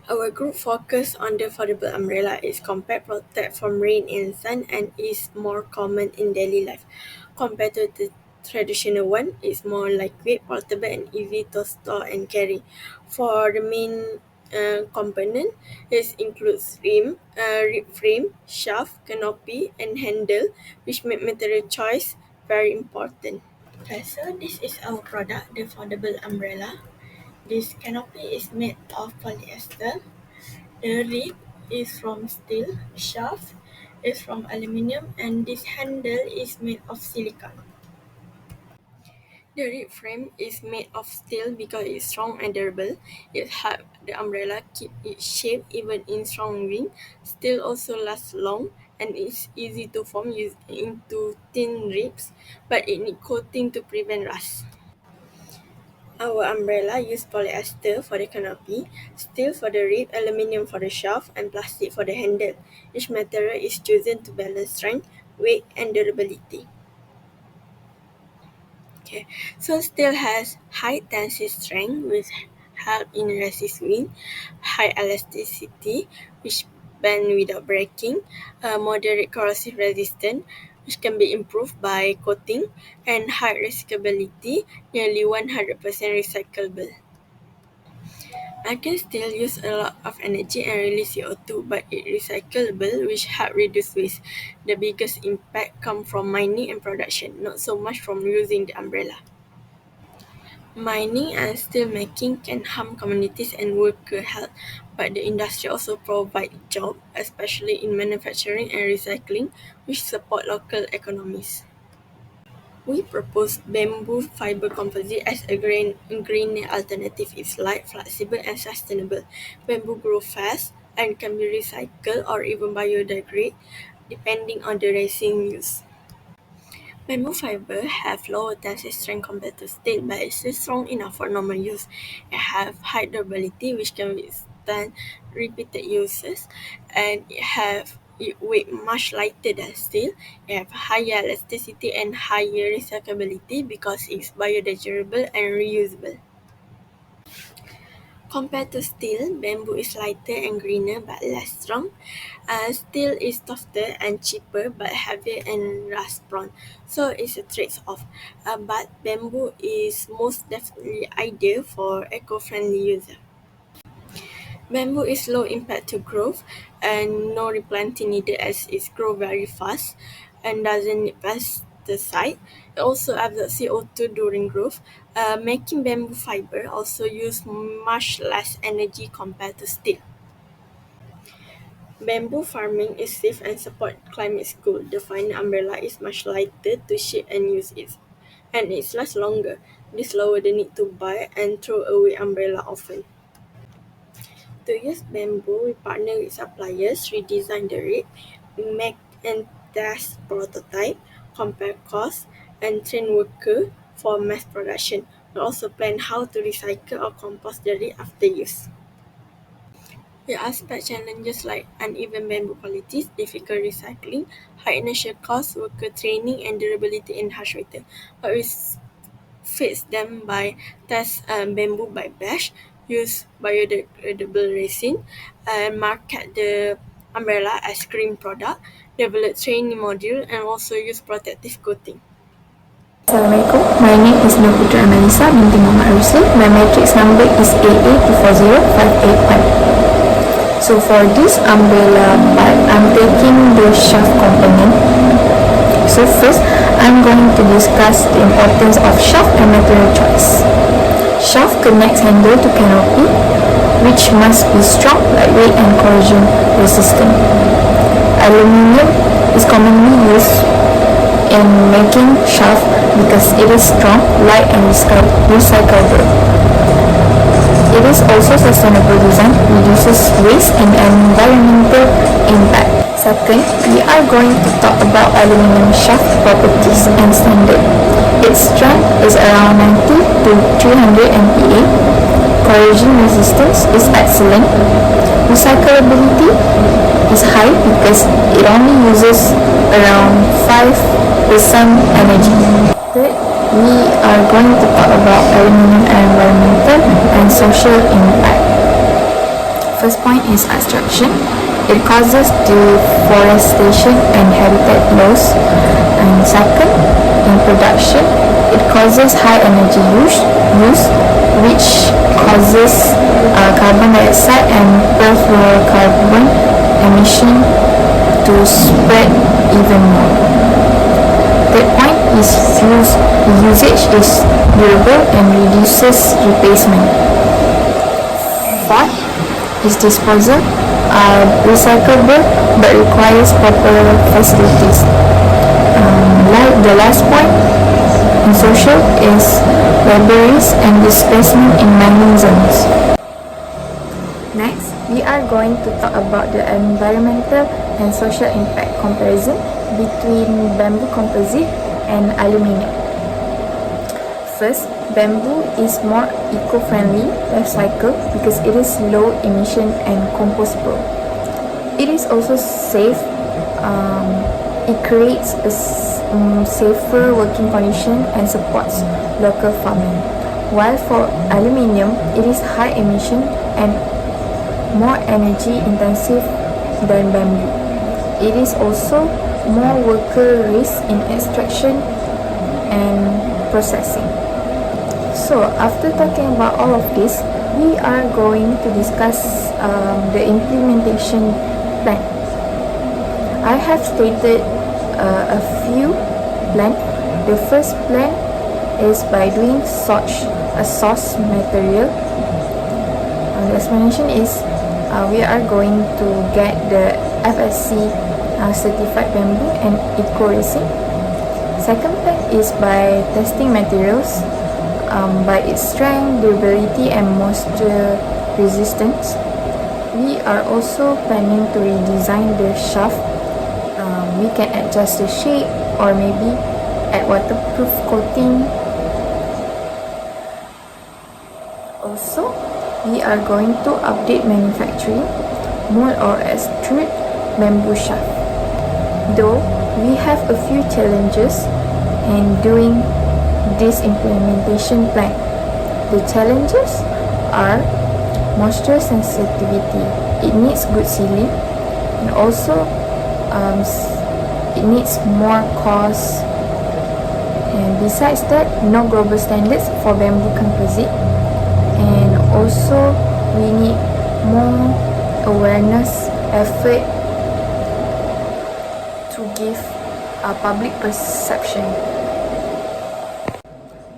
Our group focus on the foldable umbrella is compact, protect from rain and sun, and is more common in daily life. Compared to the traditional one, it's more lightweight, portable, and easy to store and carry. For the main component, it includes rib frame, shaft, canopy, and handle, which make material choice very important. Okay, so this is our product, the foldable umbrella. This canopy is made of polyester. The rib is from steel, shaft is from aluminium, and this handle is made of silicone. The rib frame is made of steel because it's strong and durable. It helps the umbrella keep its shape even in strong wind. Steel also lasts long and is easy to form into thin ribs, but it needs coating to prevent rust. Our umbrella used polyester for the canopy, steel for the rib, aluminium for the shaft, and plastic for the handle. Each material is chosen to balance strength, weight, and durability. Okay, so steel has high tensile strength, which help in resist wind, high elasticity, which bend without breaking, moderate corrosive resistance, which can be improved by coating, and high recyclability, nearly 100% recyclable. I can still use a lot of energy and release CO2, but it's recyclable, which help reduce waste. The biggest impact comes from mining and production, not so much from using the umbrella. Mining and steelmaking can harm communities and worker health, but the industry also provides jobs, especially in manufacturing and recycling, which support local economies. We propose bamboo fiber composite as a green alternative. It's light, flexible, and sustainable. Bamboo grows fast and can be recycled or even biodegraded depending on the resin used. Bamboo fiber have lower tensile strength compared to steel, but it's still strong enough for normal use. It have high durability, which can withstand repeated uses, and it weight much lighter than steel. It have higher elasticity and higher recyclability because it's biodegradable and reusable. Compared to steel, bamboo is lighter and greener but less strong. Steel is softer and cheaper but heavier and rust prone, so it's a trade-off. But bamboo is most definitely ideal for eco-friendly users. Bamboo is low impact to growth and no replanting needed as it grows very fast and doesn't need pesticide. It also absorbs CO2 during growth. Making bamboo fiber also use much less energy compared to steel. Bamboo farming is safe and support climate goals. The final umbrella is much lighter to shape and use it, and it lasts longer. This lowers the need to buy and throw away umbrella often. To use bamboo, we partner with suppliers, redesign the rib, make and test prototype, compare costs, and train workers for mass production. We also plan how to recycle or compost the rib after use. We expect challenges like uneven bamboo qualities, difficult recycling, high initial costs, worker training, and durability in harsh weather. But we fix them by test bamboo by batch, use biodegradable resin, and market the umbrella as green product, develop training module, and also use protective coating. Assalamualaikum, my name is Nurputra Analisa binti Muhammad Rusul. My matrix number is AA240581. So for this umbrella part, I'm taking the shaft component. So first, I'm going to discuss the importance of shaft and material choice. Shaft connects handle to canopy, which must be strong, lightweight, and corrosion resistant. Aluminium is commonly used in making shaft because it is strong, light, and recyclable. It is also sustainable design, reduces waste and environmental impact. Second, we are going to talk about aluminum shaft properties and standard. Its strength is around 90 to 300 MPa. Corrosion resistance is excellent. Recyclability is high because it only uses around 5% energy. Third, we are going to talk about aluminum environmental and social impact. First point is abstraction. It causes deforestation and habitat loss. And second, in production, it causes high energy use which causes carbon dioxide and perfluorocarbon emission to spread even more. Third point is usage is durable and reduces replacement. Fourth is disposal are recyclable but requires proper facilities. Like the last point in social is libraries and displacement in mining zones. Next, we are going to talk about the environmental and social impact comparison between bamboo composite and aluminium. First, bamboo is more eco-friendly life cycle because it is low emission and compostable. It is also safe. It creates a safer working condition and supports local farming. While for aluminium, it is high emission and more energy intensive than bamboo. It is also more worker risk in extraction and processing. So after talking about all of this, we are going to discuss the implementation plan. I have stated a few plans. The first plan is by doing a source material. The explanation is we are going to get the FSC certified bamboo and eco-resin. Second plan is by testing materials by its strength, durability and moisture resistance. We are also planning to redesign the shaft. We can adjust the shape or maybe add waterproof coating. Also, we are going to update manufacturing, mold or extrude bamboo shaft. Though we have a few challenges in doing this implementation plan. The challenges are moisture sensitivity. It needs good sealing and also it needs more cost. And besides that, no global standards for bamboo composite. And also we need more awareness effort to give a public perception.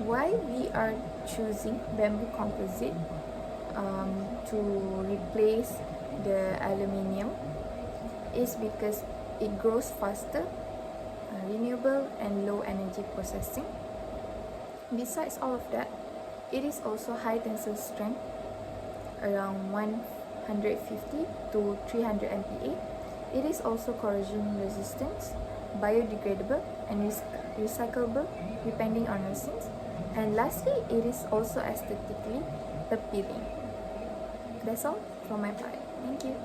Why we are choosing bamboo composite to replace the aluminium is because it grows faster, renewable and low energy processing. Besides all of that, it is also high tensile strength, around 150 to 300 MPa. It is also corrosion resistant, biodegradable and recyclable depending on resins. And lastly, it is also aesthetically appealing. That's all from my part. Thank you.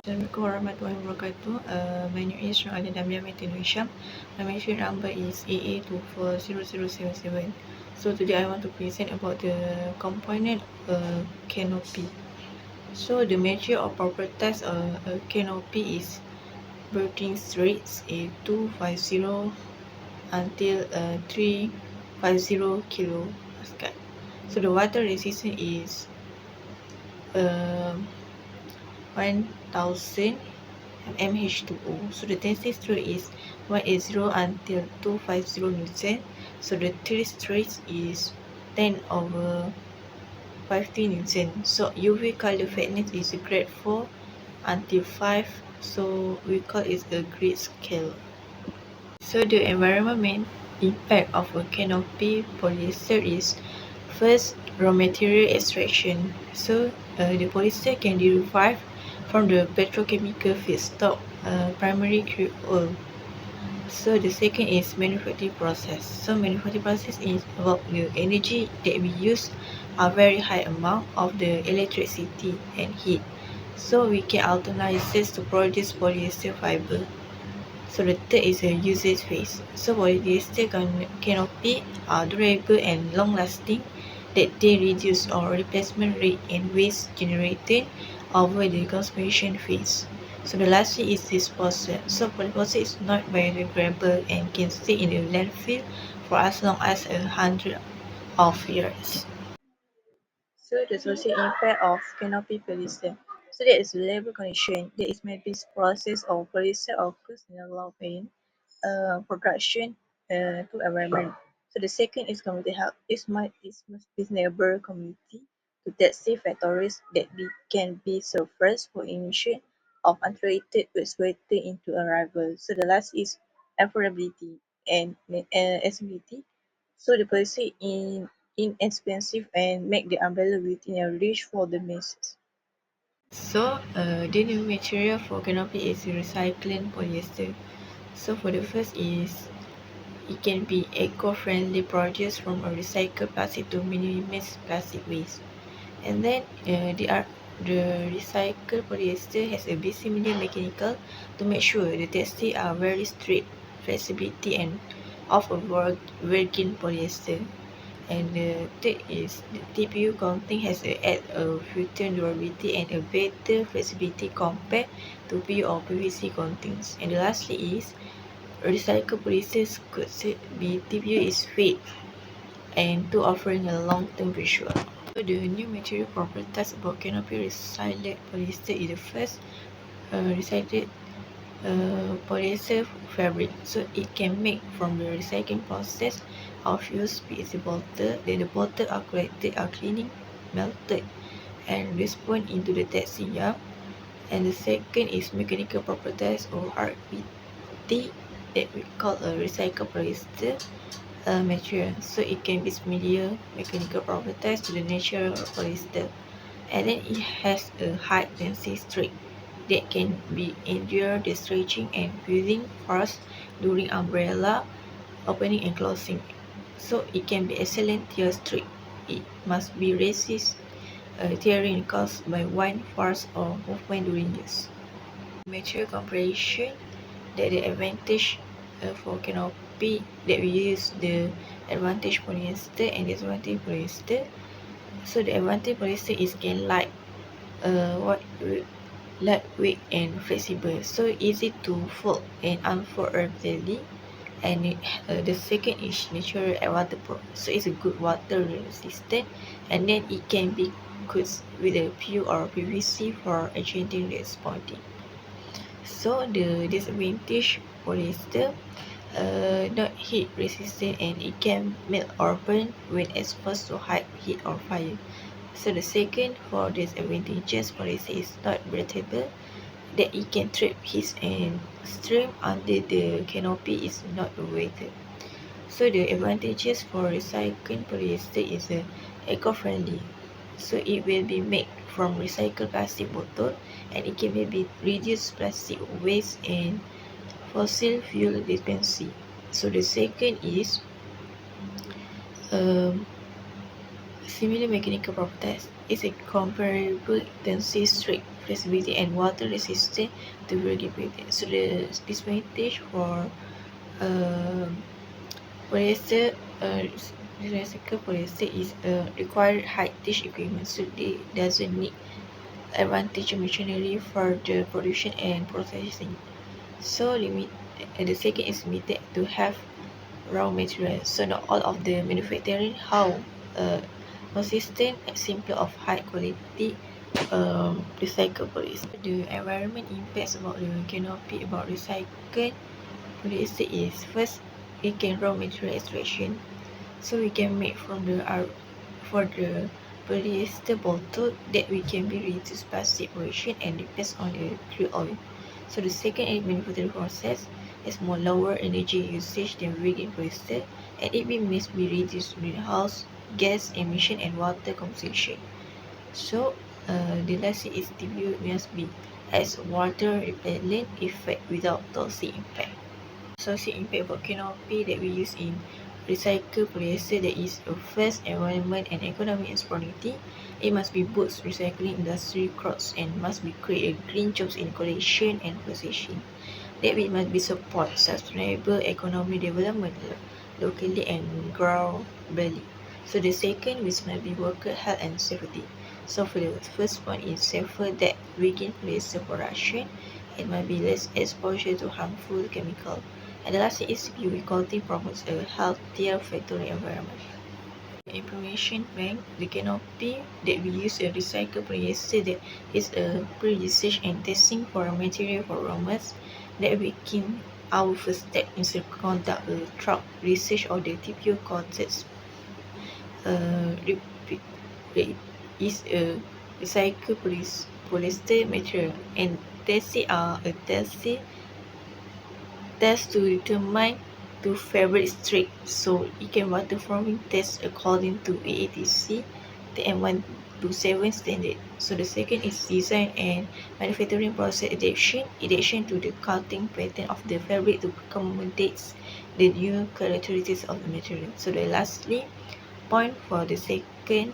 Assalamualaikum warahmatullahi wabarakatuh. My name is Noalia Damia Metin Hisham. My material number is AA240077. So today I want to present about the component canopy. So the material or properties a canopy is berthing straits A250 until 350 kilopascal. So the water resistance is 1000 mH2O. So the tensile strength is 180 until 250 Newton. So the three strength is 10/50 Newton. So UV color fatness is grade 4 until 5. So we call it a grade scale. So the environmental impact of a canopy polyester is first raw material extraction. So the polyester can derive from the petrochemical feedstock, primary crude oil. So the second is manufacturing process. So manufacturing process is about the energy that we use a very high amount of the electricity and heat. So we can alternate this to produce polyester fiber. So the third is a usage phase. So polyester canopy are durable and long lasting that they reduce or replacement rate in waste generated over the conservation phase. So the last is disposal. So disposal is not biodegradable and can stay in the landfill for as long as 100 of years. So the social impact of canopy polyester. So there is labor condition. There is maybe process of polyester occurs in a lot of production to environment. So the second is community health. This neighbor community to that safe factories that can be surfaced for emission of untreated wastewater into arrival. So the last is affordability and accessibility. So the policy in inexpensive and make the umbrella within a reach for the masses. So, the new material for canopy is recycling polyester. So, for the first is it can be eco-friendly produced from a recycled plastic to minimize plastic waste. And then the recycled polyester has a similar mechanical to make sure the testing are very strict, flexibility and of a virgin polyester. And the third is the TPU coating has a future durability and a better flexibility compared to PU or PVC coatings. And lastly is recycled polysters could be TPU is fake and to offering a long-term visual. So the new material properties about canopy recycled polyester is the first recycled polyester fabric. So it can make from the recycling process of used PET bottle. Then the bottle are collected, are cleaning, melted, and respond into the taxi yarn. And the second is mechanical properties or RPT that we call a recycled polyester material. So it can be similar mechanical properties to the natural polyester. And then it has a high density strength that can be endure the stretching and breathing force during umbrella opening and closing. So it can be excellent tear strength. It must be resist tearing caused by wind force or movement during use. Material comparison that the advantage for canopy that we use the advantage polyester and disadvantage polyester. So the advantage polyester is can light what lightweight and flexible, so easy to fold and unfold easily. And the second is natural and waterproof, so it's a good water resistant, and then it can be used with a PU or PVC for agitating the spotting. So the disadvantage polyester not heat resistant and it can melt or burn when exposed to high heat or fire. So the second for disadvantages polyester is not breathable, that it can trap heat and steam under the canopy is not weighted. So the advantages for recycling polyester is eco-friendly. So it will be made from recycled plastic bottle and it can maybe reduce plastic waste and fossil fuel dependency. So the second is um, similar mechanical properties. It's a comparable density, strength, flexibility, and water resistant to rigidity. So the disadvantage for um, polyester, recycled polyester is required high tech equipment, so it doesn't need advantage machinery for the production and processing. So the second is limited to have raw materials. So not all of the manufacturing how uh, consistent example of high quality recyclables. The environment impacts about the canopy about recycled polyester is first it can raw material extraction. So we can make from the for the polyester bottle that we can be reduced plastic pollution and depends on the crude oil. So the second is manufacturing process is more lower energy usage than virgin polyester and it must be reduced greenhouse gas emission and water consumption. So the last is TBU must be as water repellent effect without toxic impact. Associate impact about canopy that we use in recycled polyester that is a first environment and economic prosperity. It must be boost recycling industry crops and must be create a green jobs in collection and processing. That we must be support sustainable economic development locally and globally. So the second, which might be worker health and safety. So for the first one is safer that begin place of production. It might be less exposure to harmful chemical. And the last is UV coating promotes a healthier factory environment. The information bank, the canopy that we use a recycled polyester that is a pre-research and testing for a material for romance that became our first step in to conduct a truck research or the TPO concepts repeat is a recycled polyester material and testing are a test to determine to fabric strength. So it can waterproofing test according to AATC, the M127 standard. So the second is design and manufacturing process adaptation to the cutting pattern of the fabric to accommodate the new characteristics of the material. So the lastly point for the second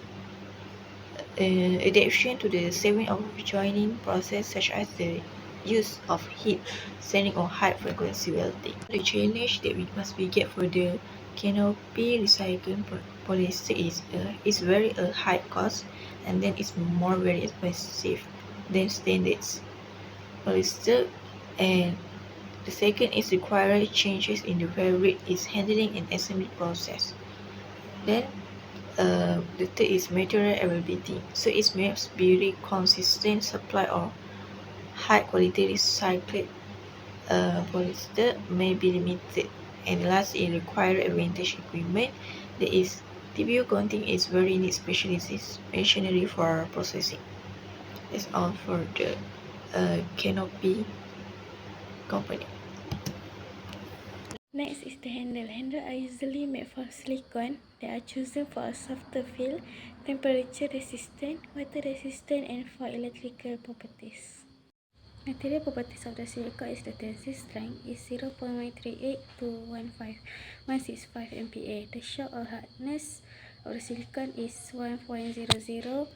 adaptation to the saving of joining process such as the use of heat sending or high frequency welding. The challenge that we must be get for the canopy recycling polyester is very a high cost and then it's more very expensive than standards polyester, and the second is required changes in the fabric is handling and assembly process. Then the third is material availability. So it must be consistent supply of high quality recycled polyester may be limited. And last is required advantage equipment. That is TPU coating is very need specialist machinery for processing. That's all for the canopy company. Next is the handle. Handles are usually made from silicone. They are chosen for a softer feel, temperature resistant, water resistant, and for electrical properties. Material properties of the silicone is the tensile strength is 0.138 to 165 MPa. The shock or hardness of the silicone is 1.00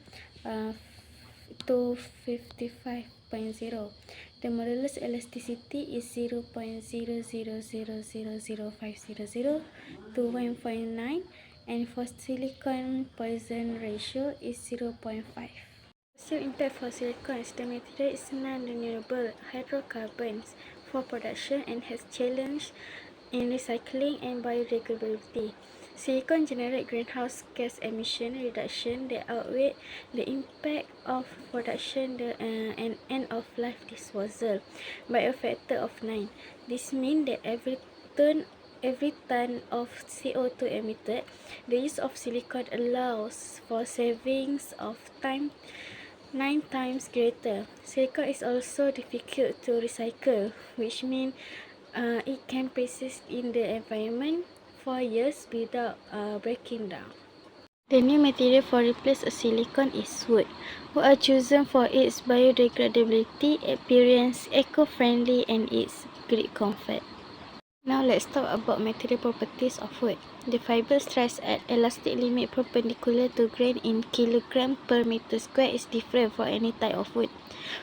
to 55.0. The modulus elasticity is 0.0000500 to 1.9, and for silicon Poisson ratio is 0.5. Social impact for silicon is the material is non-renewable hydrocarbons for production and has challenge in recycling and biodegradability. Silicon generates greenhouse gas emission reduction that outweigh the impact of production and end-of-life disposal by a factor of 9. This means that every ton of CO2 emitted, the use of silicon allows for savings of time 9 times greater. Silicon is also difficult to recycle, which means it can persist in the environment for years without breaking down. The new material for replace a silicon is wood. Wood are chosen for its biodegradability, appearance, eco-friendly, and its great comfort. Now let's talk about material properties of wood. The fiber stress at elastic limit perpendicular to grain in kilogram per meter square is different for any type of wood.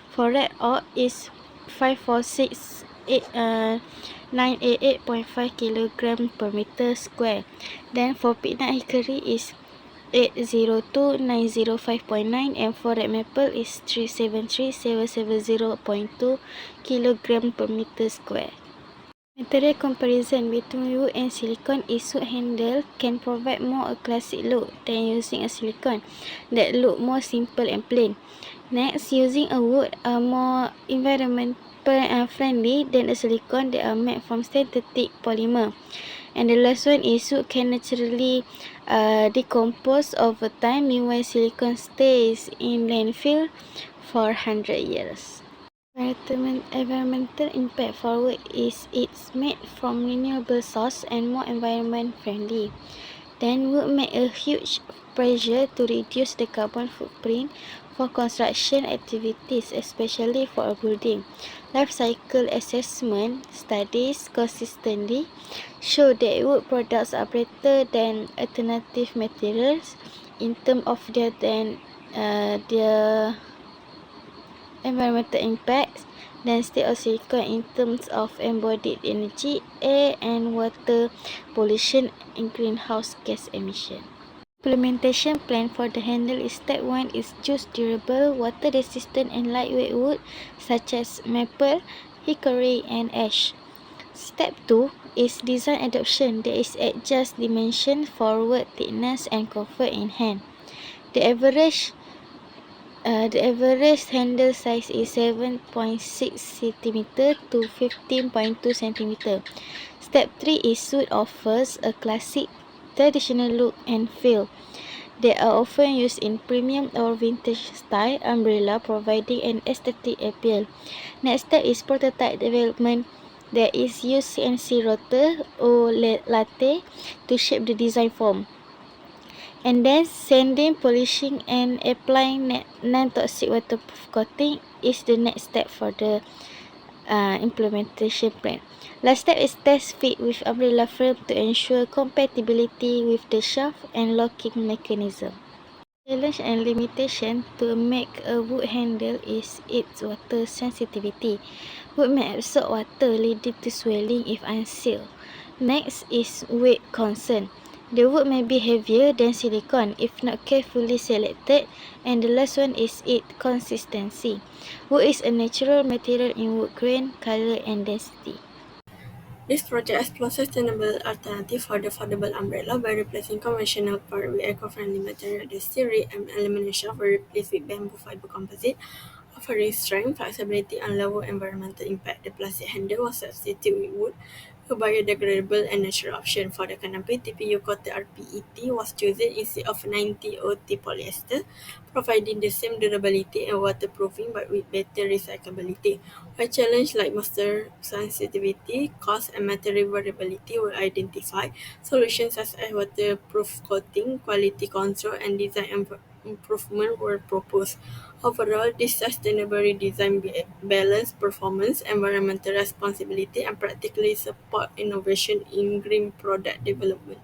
For red oak is 988.5 kilogram per meter square. Then for peanut hickory is 802905.9, and for red maple is 373770.2 kilogram per meter square. Material comparison between wood and silicone is wood handle can provide more a classic look than using a silicone that look more simple and plain. Next, using a wood are more environmental friendly than a silicone that are made from synthetic polymer. And the last one is wood can naturally decompose over time, meanwhile silicone stays in landfill for 100 years. Environmental impact for wood is it's made from renewable source and more environment friendly. Then wood make a huge pressure to reduce the carbon footprint for construction activities, especially for a building. Life cycle assessment studies consistently show that wood products are better than alternative materials in terms of their environmental impacts than steel or silicon in terms of embodied energy, air and water pollution, and greenhouse gas emission. Implementation plan for the handle is step 1 is choose durable, water resistant and lightweight wood such as maple, hickory and ash. Step 2 is design adoption, that is adjust dimension, forward thickness and comfort in hand. The average handle size is 7.6 cm to 15.2 cm. Step 3 is wood offers a classic traditional look and feel. They are often used in premium or vintage style umbrella, providing an aesthetic appeal. Next step is prototype development. There is use CNC rotor or lathe to shape the design form. And then sanding, polishing and applying non-toxic waterproof coating is the next step for the implementation plan. Last step is test fit with umbrella frame to ensure compatibility with the shaft and locking mechanism. Challenge and limitation to make a wood handle is its water sensitivity. Wood may absorb water, leading to swelling if unsealed. Next is weight concern. The wood may be heavier than silicone if not carefully selected. And the last one is its consistency. Wood is a natural material in wood grain, color and density. This project explores sustainable alternatives for the foldable umbrella by replacing conventional part with eco-friendly material. The steel and aluminum shaft were replaced with bamboo fiber composite, offering strength, flexibility, and lower environmental impact. The plastic handle was substituted with wood, a biodegradable and natural option. For the canopy, TPU-coated RPET was chosen instead of 90OT polyester, providing the same durability and waterproofing but with better recyclability. A challenge like moisture sensitivity, cost, and material variability were identified. Solutions such as waterproof coating, quality control, and design improvement were proposed. Overall, this sustainable design balance performance, environmental responsibility, and practically support innovation in green product development.